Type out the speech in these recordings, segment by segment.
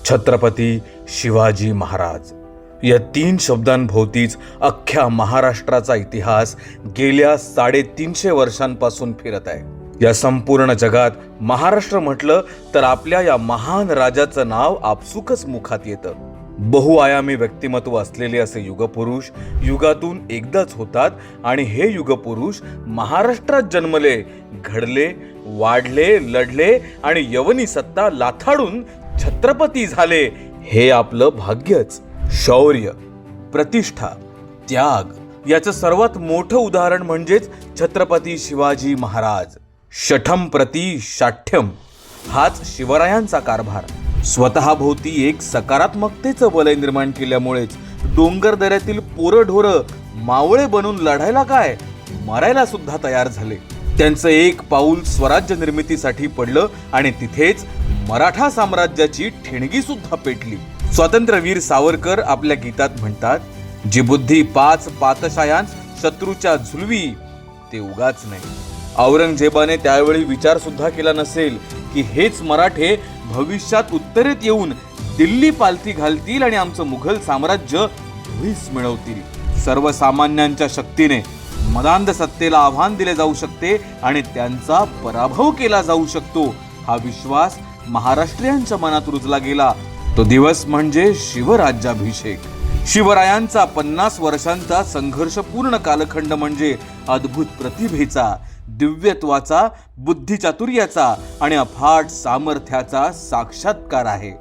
छत्रपती शिवाजी महाराज या 3 शब्दांभोवतीच अख्ख्या महाराष्ट्राचा इतिहास गेल्या 350 वर्षांपासून फिरत आहे. या संपूर्ण जगात महाराष्ट्र म्हटलं तर आपल्या या महान राजाचं नाव आपसुकच मुखात येतं. बहुआयामी व्यक्तिमत्व असलेले असे युगपुरुष युगातून एकदाच होतात आणि हे युगपुरुष महाराष्ट्रात जन्मले, घडले, वाढले, लढले आणि यवनी सत्ता लाथाडून छत्रपती झाले. हे आपलं भाग्यच. शौर्य, प्रतिष्ठा, त्याग याचं सर्वात मोठं उदाहरण म्हणजेच छत्रपती शिवाजी महाराज. शठम प्रति शाठ्यम हाच शिवरायांचा कारभार. स्वतःभोवती एक सकारात्मकतेचं वलय निर्माण केल्यामुळेच डोंगर दऱ्यातील पोरढोरं मावळे बनून लढायला काय, मरायला सुद्धा तयार झाले. त्यांचं एक पाऊल स्वराज्य निर्मितीसाठी पडलं आणि तिथेच मराठा साम्राज्याची ठिणगी सुद्धा पेटली. स्वातंत्र्यवीर सावरकर आपल्या गीतात म्हणतात, जी बुद्धी 5 पातशायांस शत्रूच्या झुलवी ते उगाच नाही. औरंगजेबाने त्यावेळी विचार सुद्धा केला नसेल की हेच मराठे भविष्यात उत्तरेत येऊन दिल्ली पालथी घालतील आणि आमचं मुघल साम्राज्य भुईस मिळवतील. सर्वसामान्यांच्या शक्तीने मदांध सत्तेला आव्हान दिले जाऊ शकते आणि त्यांचा पराभव केला जाऊ शकतो. हा विश्वास महाराष्ट्रीयांच्या मनात रुजला गेला. तो दिवस म्हणजे शिवराज्याभिषेक. शिवरायांचा 50 वर्षांचा संघर्षपूर्ण कालखंड म्हणजे अद्भुत प्रतिभेचा, दिव्यत्वाचा, बुद्धिचातुर्याचा आणि अफाट सामर्थ्याचा साक्षात्कार आहे.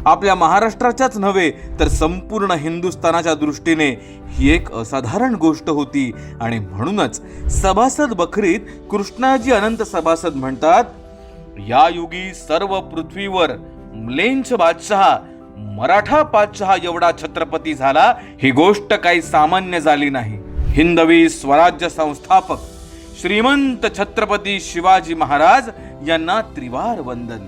आपल्या महाराष्ट्राच्याच नव्हे तर संपूर्ण हिंदुस्थानाच्या दृष्टीने ही एक असाधारण गोष्ट होती आणि म्हणूनच सभासद बखरीत कृष्णाजी अनंत सभासद म्हणतात, या युगी सर्व पृथ्वीवर म्लेंछ बादशहा मराठा पातशहा एवढा छत्रपती झाला. ही गोष्ट काही सामान्य झाली नाही. हिंदवी स्वराज्य संस्थापक श्रीमंत छत्रपती शिवाजी महाराज यांना त्रिवार वंदन.